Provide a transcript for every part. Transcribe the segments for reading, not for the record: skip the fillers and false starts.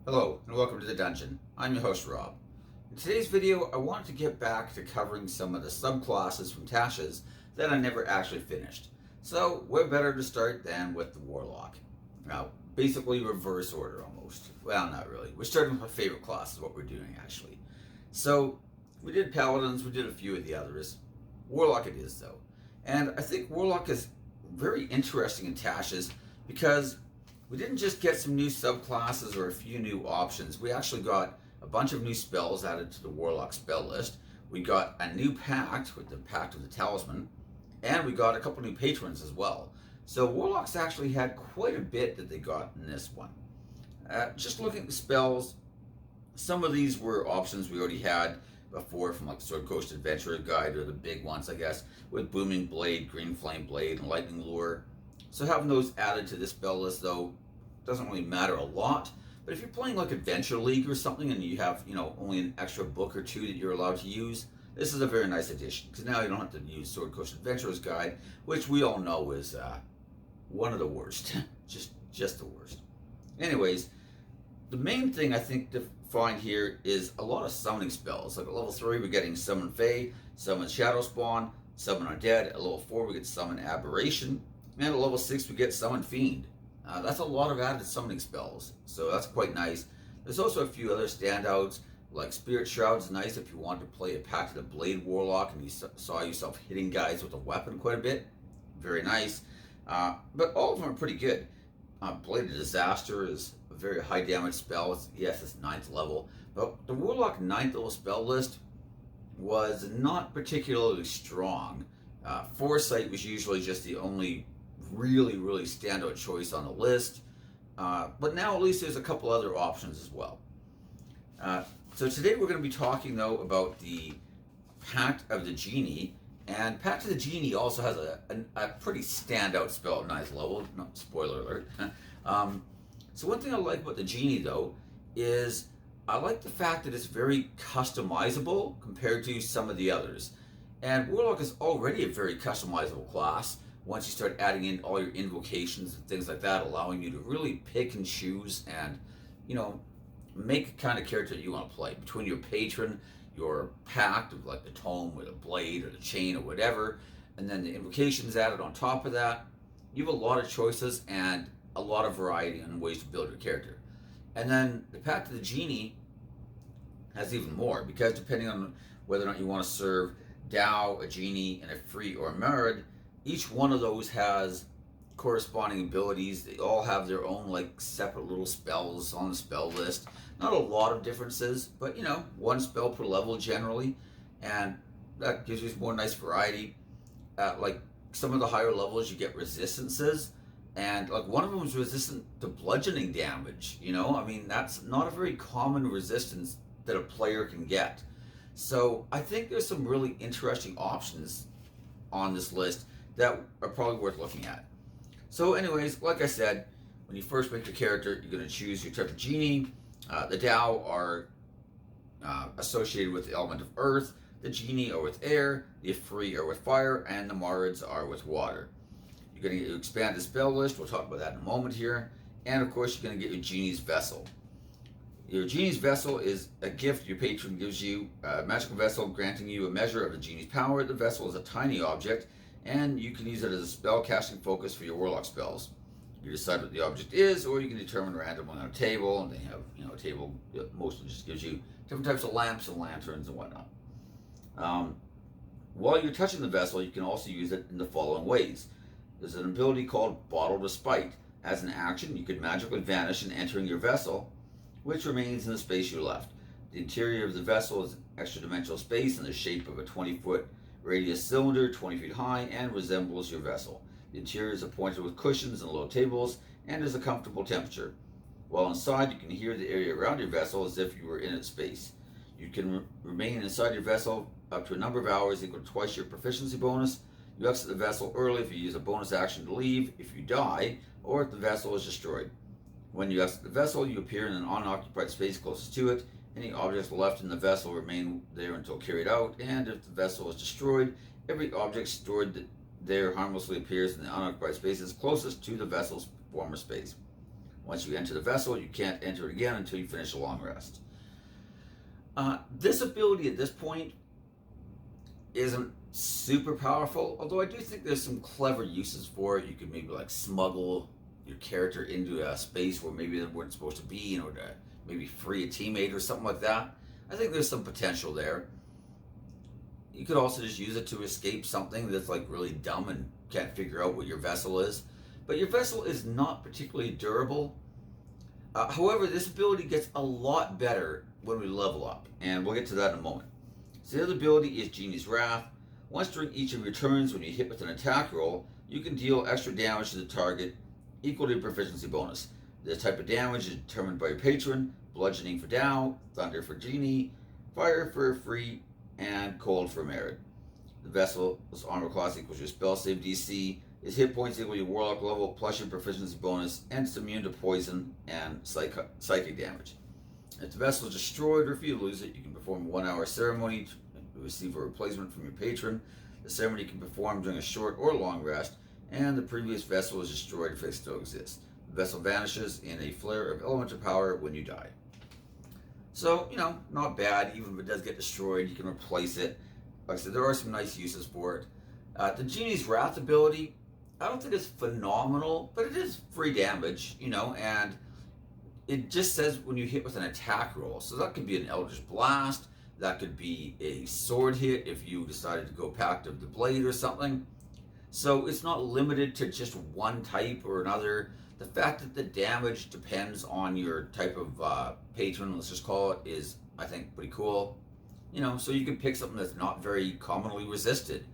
Hello and welcome to the dungeon. I'm your host Rob. In today's video I wanted to get back to covering some of the subclasses from Tasha's that I never actually finished. So where better to start than with the Warlock. Now basically reverse order almost. Well, not really. We're starting with my favorite class is what we're doing actually. So we did Paladins, we did a few of the others. Warlock it is though. And I think Warlock is very interesting in Tasha's because we didn't just get some new subclasses or a few new options. We actually got a bunch of new spells added to the Warlock spell list. We got a new pact with the Pact of the Talisman, and we got a couple new patrons as well. So Warlocks actually had quite a bit that they got in this one. Just looking at the spells, some of these were options we already had before from like Sword Coast Adventurer's Guide, or the big ones I guess, with Booming Blade, Green Flame Blade, and Lightning Lure. So having those added to this spell list though doesn't really matter a lot. But if you're playing like Adventure League or something and you have, only an extra book or two that you're allowed to use, this is a very nice addition because now you don't have to use Sword Coast Adventurer's Guide, which we all know is one of the worst, just the worst. Anyways, the main thing I think to find here is a lot of summoning spells. Like at level 3 we're getting Summon Fae, Summon Shadow Spawn, Summon Undead. At level 4 we get Summon Aberration. And at level 6 we get Summon Fiend. That's a lot of added summoning spells, so that's quite nice. There's also a few other standouts, like Spirit Shroud's nice if you want to play a Pact of the Blade Warlock and you saw yourself hitting guys with a weapon quite a bit. Very nice. But all of them are pretty good. Blade of Disaster is a very high damage spell. Yes, it's 9th level, but the Warlock 9th level spell list was not particularly strong. Foresight was usually just the only really standout choice on the list, but now at least there's a couple other options as well. So today we're going to be talking though about the Pact of the Genie, and Pact of the Genie also has a pretty standout spell at 9th level. No, spoiler alert. So one thing I like about the Genie though is I like the fact that it's very customizable compared to some of the others, and Warlock is already a very customizable class. Once you start adding in all your invocations and things like that, allowing you to really pick and choose and, make the kind of character you want to play. Between your patron, your pact of like the tome or the blade or the chain or whatever, and then the invocations added on top of that, you have a lot of choices and a lot of variety and ways to build your character. And then the Pact of the Genie has even more, because depending on whether or not you want to serve Dao, a Genie, and a Free or a Merid, each one of those has corresponding abilities. They all have their own like separate little spells on the spell list. Not a lot of differences, but one spell per level generally, and that gives you more nice variety. Like some of the higher levels you get resistances, and like one of them is resistant to bludgeoning damage. That's not a very common resistance that a player can get. So I think there's some really interesting options on this list that are probably worth looking at. So anyways, like I said, when you first make your character, you're going to choose your type of Genie. The Dao are associated with the element of Earth, the Genie are with Air, the Free are with Fire, and the Marids are with Water. You're going to expand the spell list, we'll talk about that in a moment here, and of course you're going to get your Genie's Vessel. Your Genie's Vessel is a gift your patron gives you, a magical vessel granting you a measure of the Genie's power. The vessel is a tiny object, and you can use it as a spell casting focus for your Warlock spells. You decide what the object is, or you can determine randomly on a table, and they have a table that mostly just gives you different types of lamps and lanterns and whatnot. While you're touching the vessel, you can also use it in the following ways. There's an ability called Bottled Respite. As an action, you could magically vanish and entering your vessel, which remains in the space you left. The interior of the vessel is extra dimensional space in the shape of a 20-foot radius cylinder, 20 feet high, and resembles your vessel. The interior is appointed with cushions and low tables and is a comfortable temperature. While inside, you can hear the area around your vessel as if you were in its space. You can remain inside your vessel up to a number of hours equal to twice your proficiency bonus. You exit the vessel early if you use a bonus action to leave, if you die, or if the vessel is destroyed. When you exit the vessel, you appear in an unoccupied space closest to it. Any objects left in the vessel remain there until carried out, and if the vessel is destroyed, every object stored there harmlessly appears in the unoccupied spaces closest to the vessel's former space. Once you enter the vessel, you can't enter it again until you finish a long rest. This ability at this point isn't super powerful, although I do think there's some clever uses for it. You could maybe like smuggle your character into a space where maybe they weren't supposed to be in order to maybe free a teammate or something like that. I think there's some potential there. You could also just use it to escape something that's like really dumb and can't figure out what your vessel is. But your vessel is not particularly durable. However, this ability gets a lot better when we level up, and we'll get to that in a moment. So the other ability is Genie's Wrath. Once during each of your turns when you hit with an attack roll, you can deal extra damage to the target equal to your proficiency bonus. This type of damage is determined by your patron: bludgeoning for Tao, thunder for Genie, fire for Free, and cold for Merit. The vessel's armor class equals your spell save DC, its hit points equal your warlock level plus your proficiency bonus, and it's immune to poison and psychic damage. If the vessel is destroyed or if you lose it, you can perform a 1-hour ceremony to receive a replacement from your patron. The ceremony can be performed during a short or long rest, and the previous vessel is destroyed if it still exists. The vessel vanishes in a flare of elemental power when you die. So, not bad. Even if it does get destroyed, you can replace it. Like I said, there are some nice uses for it. The Genie's Wrath ability, I don't think it's phenomenal, but it is free damage, and it just says when you hit with an attack roll. So that could be an Eldritch Blast, that could be a sword hit if you decided to go Pact of the Blade or something. So it's not limited to just one type or another. The fact that the damage depends on your type of patron, let's just call it, is, I think, pretty cool. So you can pick something that's not very commonly resisted.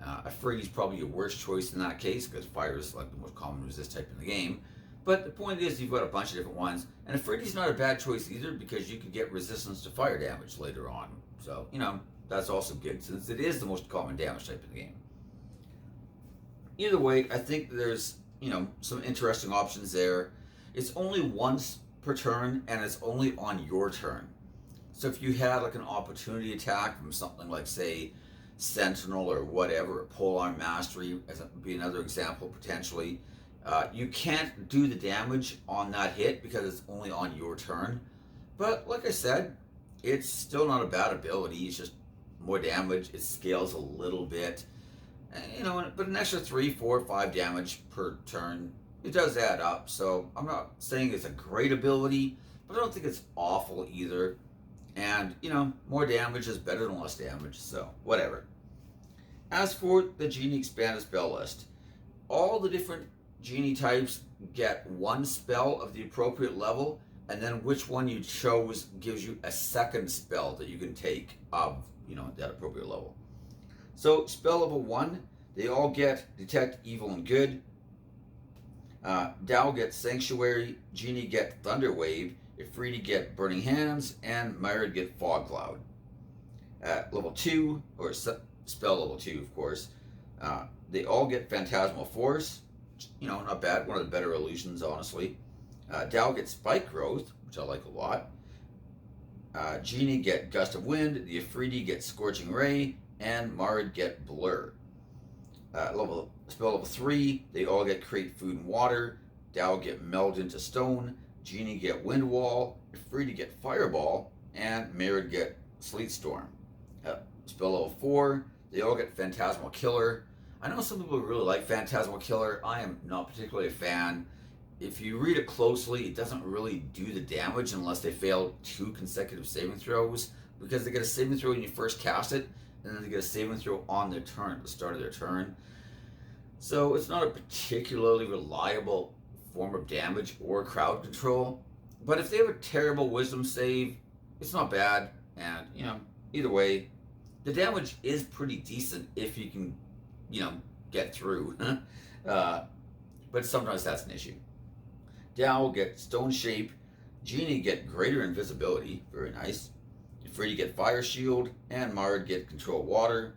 Afridi's probably your worst choice in that case, because fire is like the most common resist type in the game. But the point is, you've got a bunch of different ones, and Afridi's not a bad choice either, because you could get resistance to fire damage later on. So, that's also good, since it is the most common damage type in the game. Either way, I think there's some interesting options there. It's only once per turn, and it's only on your turn. So if you had like an opportunity attack from something like, say, Sentinel or whatever, or Polearm Mastery, as would be another example potentially, you can't do the damage on that hit because it's only on your turn. But like I said, it's still not a bad ability. It's just more damage. It scales a little bit. But an extra 3, 4, 5 damage per turn, it does add up. So I'm not saying it's a great ability, but I don't think it's awful either. And, more damage is better than less damage, so whatever. As for the Genie expanded spell list, all the different Genie types get one spell of the appropriate level, and then which one you chose gives you a second spell that you can take of, that appropriate level. So, spell level 1, they all get Detect Evil and Good. Tao gets Sanctuary, Genie get Thunder Wave, Ifriti get Burning Hands, and Myrid get Fog Cloud. At level 2, or spell level 2, of course, they all get Phantasmal Force. Not bad, one of the better illusions, honestly. Tao gets Spike Growth, which I like a lot. Genie get Gust of Wind, the Ifriti get Scorching Ray, and Myrid get Blur. Spell level 3, they all get Create Food and Water. Tao get Meld into Stone, Genie get Wind Wall, Ifriti get Fireball, and Myrid get Sleet Storm. Spell level 4, they all get Phantasmal Killer. I know some people really like Phantasmal Killer. I am not particularly a fan. If you read it closely, it doesn't really do the damage unless they fail 2 consecutive saving throws, because they get a saving throw when you first cast it, and then they get a saving throw on their turn, at the start of their turn. So it's not a particularly reliable form of damage or crowd control. But if they have a terrible wisdom save, it's not bad. And, either way, the damage is pretty decent if you can, get through. But sometimes that's an issue. Tao will get Stone Shape. Genie get Greater Invisibility. Very nice. Ifriti get Fire Shield, and Myrid get Control Water.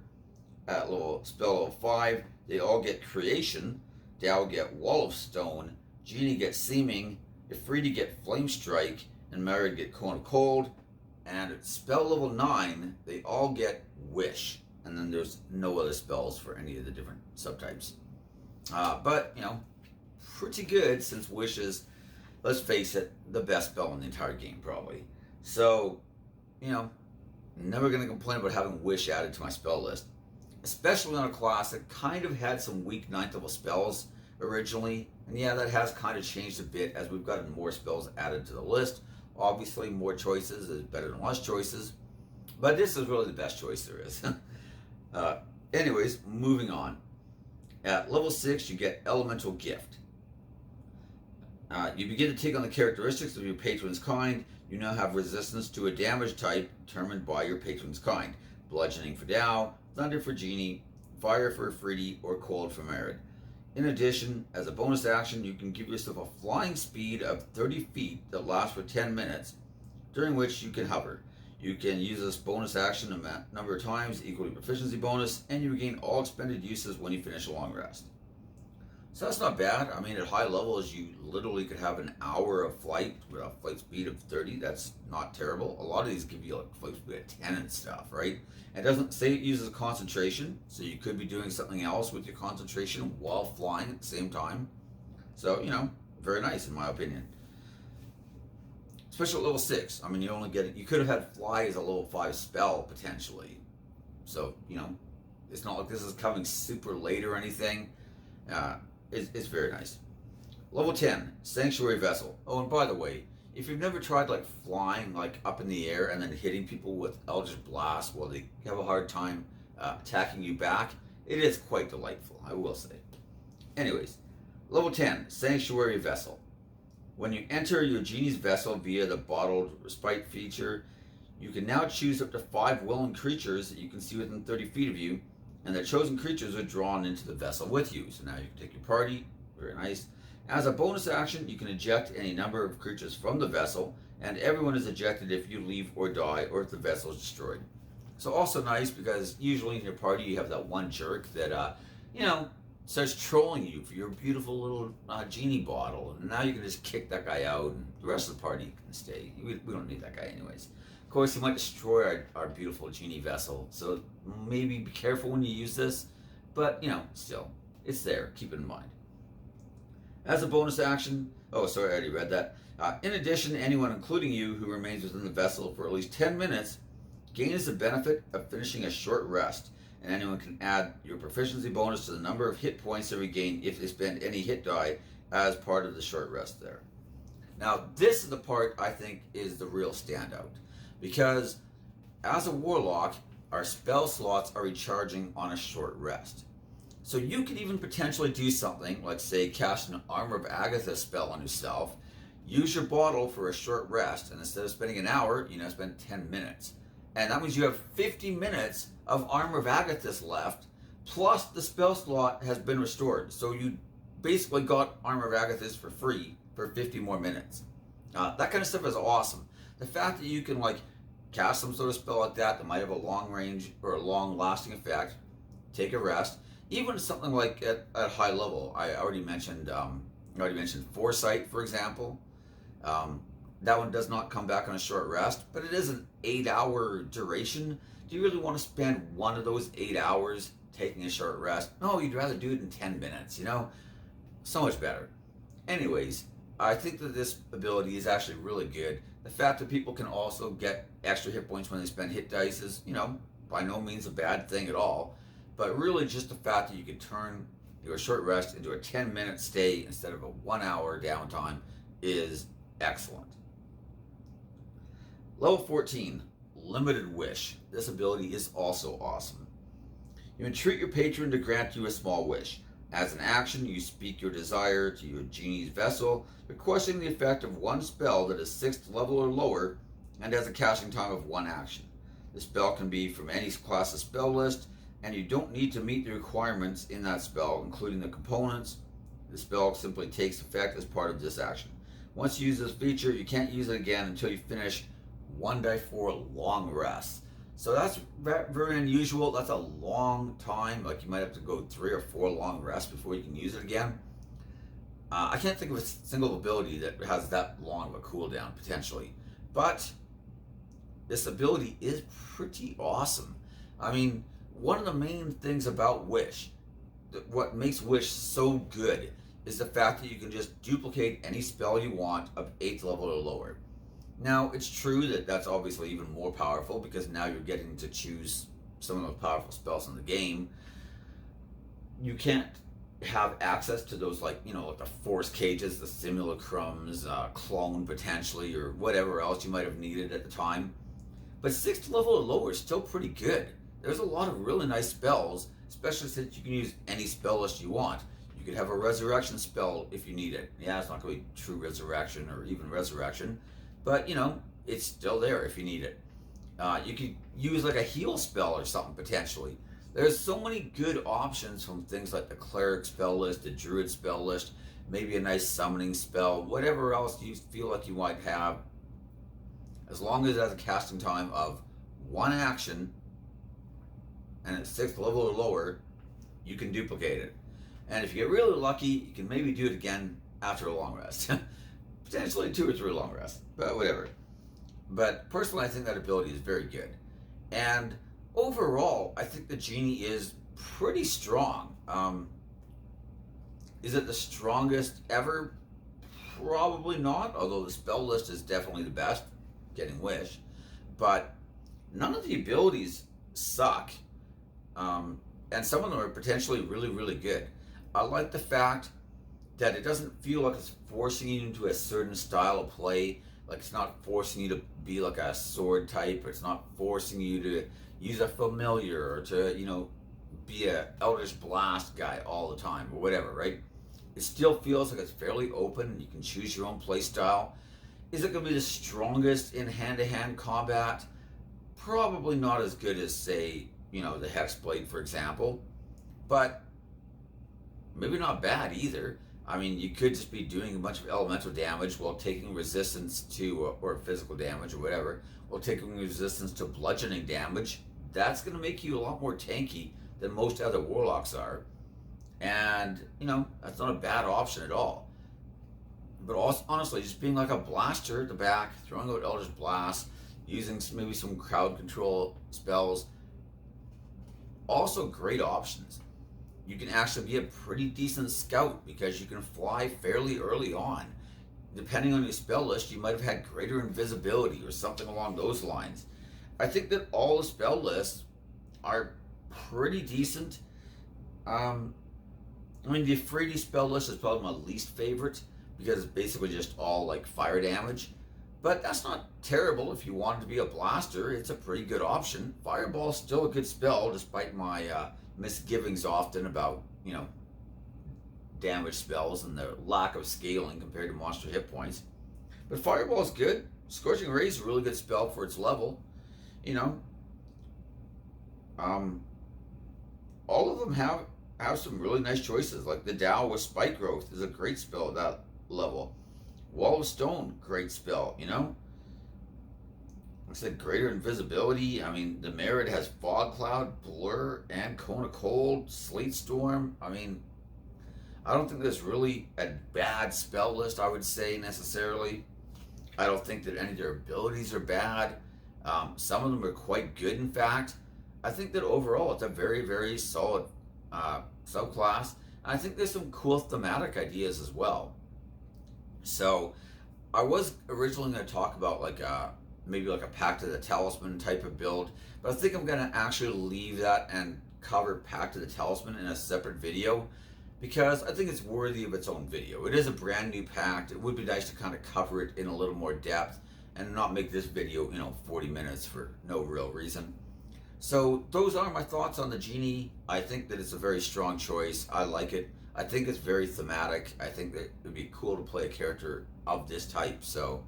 At spell level 5, they all get Creation. Tao get Wall of Stone. Genie get Seeming. Ifriti get Flame Strike, and Myrid get Cone of Cold. And at spell level 9, they all get Wish. And then there's no other spells for any of the different subtypes. But, pretty good, since Wish is let's face it, the best spell in the entire game, probably. So, never going to complain about having Wish added to my spell list. Especially on a class that kind of had some weak 9th level spells originally. And yeah, that has kind of changed a bit as we've gotten more spells added to the list. Obviously, more choices is better than less choices. But this is really the best choice there is. Anyways, moving on. At level 6, you get Elemental Gift. You begin to take on the characteristics of your patron's kind. You now have resistance to a damage type determined by your patron's kind. Bludgeoning for Tao, Thunder for Genie, Fire for Afridi, or Cold for Merid. In addition, as a bonus action, you can give yourself a flying speed of 30 feet that lasts for 10 minutes, during which you can hover. You can use this bonus action a number of times, equal to proficiency bonus, and you regain all expended uses when you finish a long rest. So that's not bad. I mean, at high levels, you literally could have an hour of flight with a flight speed of 30. That's not terrible. A lot of these give you like flight speed of 10 and stuff, right? It doesn't say it uses concentration, so you could be doing something else with your concentration while flying at the same time. So, very nice in my opinion. Especially at level 6. I mean, you could have had Fly as a level 5 spell potentially. So, it's not like this is coming super late or anything. It's very nice. Level 10, Sanctuary Vessel. Oh, and by the way, if you've never tried like flying like up in the air and then hitting people with Eldritch Blast while they have a hard time attacking you back, it is quite delightful, I will say. Anyways, level 10, Sanctuary Vessel. When you enter your Genie's Vessel via the Bottled Respite feature, you can now choose up to 5 willing creatures that you can see within 30 feet of you, and the chosen creatures are drawn into the vessel with you. So now you can take your party, very nice. As a bonus action, you can eject any number of creatures from the vessel, and everyone is ejected if you leave or die, or if the vessel is destroyed. So also nice, because usually in your party you have that one jerk that, starts trolling you for your beautiful little genie bottle, and now you can just kick that guy out, and the rest of the party can stay. We don't need that guy anyways. Of course, he might destroy our beautiful genie vessel, so maybe be careful when you use this, but, still, it's there, keep it in mind. As a bonus action, I already read that. In addition, anyone, including you, who remains within the vessel for at least 10 minutes gains the benefit of finishing a short rest, and anyone can add your proficiency bonus to the number of hit points they regain if they spend any hit die as part of the short rest there. Now, this is the part I think is the real standout, because as a warlock, our spell slots are recharging on a short rest. So you could even potentially do something like, say, cast an Armor of Agatha spell on yourself, use your bottle for a short rest, and instead of spending an hour, spend 10 minutes. And that means you have 50 minutes of Armor of Agathis left, plus the spell slot has been restored. So you basically got Armor of Agathis for free for 50 more minutes. That kind of stuff is awesome. The fact that you can cast some sort of spell like that might have a long range or a long lasting effect, take a rest. Even something like at high level, I already mentioned Foresight, for example. That one does not come back on a short rest, but it is an 8-hour duration. Do you really want to spend one of those 8 hours taking a short rest? No, you'd rather do it in 10 minutes, So much better. Anyways, I think that this ability is actually really good. The fact that people can also get extra hit points when they spend hit dice is, by no means a bad thing at all. But really just the fact that you can turn your short rest into a 10-minute stay instead of a 1-hour downtime is excellent. Level 14, Limited Wish. This ability is also awesome. You entreat your patron to grant you a small wish. As an action, you speak your desire to your genie's vessel, requesting the effect of one spell that is 6th level or lower and has a casting time of 1 action. The spell can be from any class's spell list, and you don't need to meet the requirements in that spell, including the components. The spell simply takes effect as part of this action. Once you use this feature, you can't use it again until you finish 1d4 long rests. So that's very unusual. That's a long time. You might have to go 3 or 4 long rests before you can use it again. I can't think of a single ability that has that long of a cooldown, potentially. But this ability is pretty awesome. I mean, one of the main things about Wish, what makes Wish so good, is the fact that you can just duplicate any spell you want of 8th level or lower. Now, it's true that that's obviously even more powerful because now you're getting to choose some of the most powerful spells in the game. You can't have access to those, like, like the force cages, the simulacrums, clone potentially, or whatever else you might have needed at the time. But 6th level or lower is still pretty good. There's a lot of really nice spells, especially since you can use any spell list you want. You could have a resurrection spell if you need it. Yeah, it's not going to be true resurrection or even resurrection, but it's still there if you need it. You could use like a heal spell or something potentially. There's so many good options from things like the cleric spell list, the druid spell list, maybe a nice summoning spell, whatever else you feel like you might have. As long as it has a casting time of 1 action and at 6th level or lower, you can duplicate it. And if you get really lucky, you can maybe do it again after a long rest. Potentially 2 or 3 long rests, but whatever. But personally, I think that ability is very good. And overall, I think the Genie is pretty strong. Is it the strongest ever? Probably not, although the spell list is definitely the best, getting Wish. But none of the abilities suck. And some of them are potentially really, really good. I like the fact that it doesn't feel like it's forcing you into a certain style of play. Like it's not forcing you to be like a sword type, or it's not forcing you to use a familiar, or to, be a Eldritch Blast guy all the time, or whatever, right? It still feels like it's fairly open. You can choose your own play style. Is it going to be the strongest in hand-to-hand combat? Probably not as good as, say, the Hexblade, for example. But maybe not bad either. I mean, you could just be doing a bunch of elemental damage while taking resistance to, or physical damage or whatever, while taking resistance to bludgeoning damage. That's going to make you a lot more tanky than most other warlocks are. And, that's not a bad option at all. But also, honestly, just being like a blaster at the back, throwing out Eldritch Blast, using maybe some crowd control spells, also great options. You can actually be a pretty decent scout because you can fly fairly early on. Depending on your spell list, you might have had greater invisibility or something along those lines. I think that all the spell lists are pretty decent. The Afraidi spell list is probably my least favorite because it's basically just all like fire damage. But that's not terrible if you wanted to be a blaster. It's a pretty good option. Fireball's still a good spell despite my misgivings often about, damage spells and their lack of scaling compared to monster hit points. But Fireball's good. Scorching Ray is a really good spell for its level. All of them have some really nice choices. Like the Dow with Spike Growth is a great spell at that level. Wall of Stone, great spell, I said greater invisibility. I mean, the Merit has Fog Cloud, Blur, and Cone of Cold, Slate Storm. I mean, I don't think there's really a bad spell list, I would say, necessarily. I don't think that any of their abilities are bad. Some of them are quite good, in fact. I think that overall it's a very, very solid subclass. And I think there's some cool thematic ideas as well. So, I was originally going to talk about maybe like a Pact of the Talisman type of build, but I think I'm going to actually leave that and cover Pact of the Talisman in a separate video because I think it's worthy of its own video. It is a brand new pact. It would be nice to kind of cover it in a little more depth and not make this video, 40 minutes for no real reason. So those are my thoughts on the Genie. I think that it's a very strong choice. I like it. I think it's very thematic. I think that it would be cool to play a character of this type. So,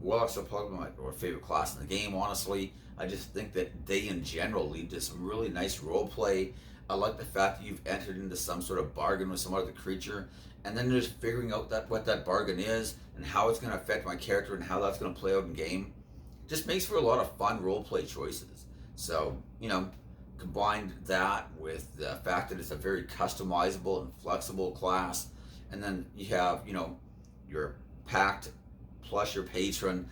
Warlocks are probably my favorite class in the game, honestly. I just think that they in general lead to some really nice role play. I like the fact that you've entered into some sort of bargain with some other creature, and then just figuring out what that bargain is and how it's going to affect my character and how that's going to play out in game. Just makes for a lot of fun role play choices. So, combined that with the fact that it's a very customizable and flexible class, and then you have, your Pact plus your Patron,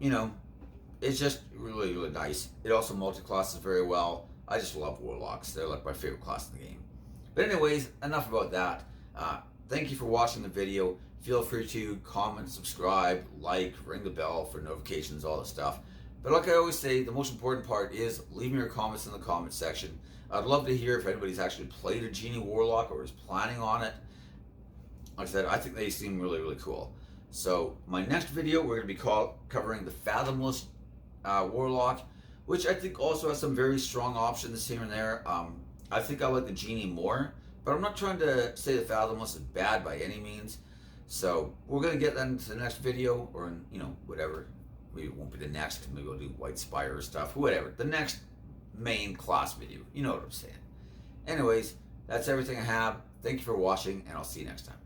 it's just really, really nice. It also multi-classes very well. I just love Warlocks. They're like my favorite class in the game. But anyways, enough about that. Thank you for watching the video. Feel free to comment, subscribe, like, ring the bell for notifications, all that stuff. But like I always say, the most important part is leave me your comments in the comment section. I'd love to hear if anybody's actually played a Genie Warlock or is planning on it. Like I said, I think they seem really, really cool. So my next video, we're going to be covering the Fathomless Warlock, which I think also has some very strong options here and there. I think I like the Genie more, but I'm not trying to say the Fathomless is bad by any means. So we're going to get that into the next video, or in, whatever. Maybe it won't be the next, maybe we'll do White Spire stuff, whatever. The next main class video, you know what I'm saying. Anyways, that's everything I have. Thank you for watching, and I'll see you next time.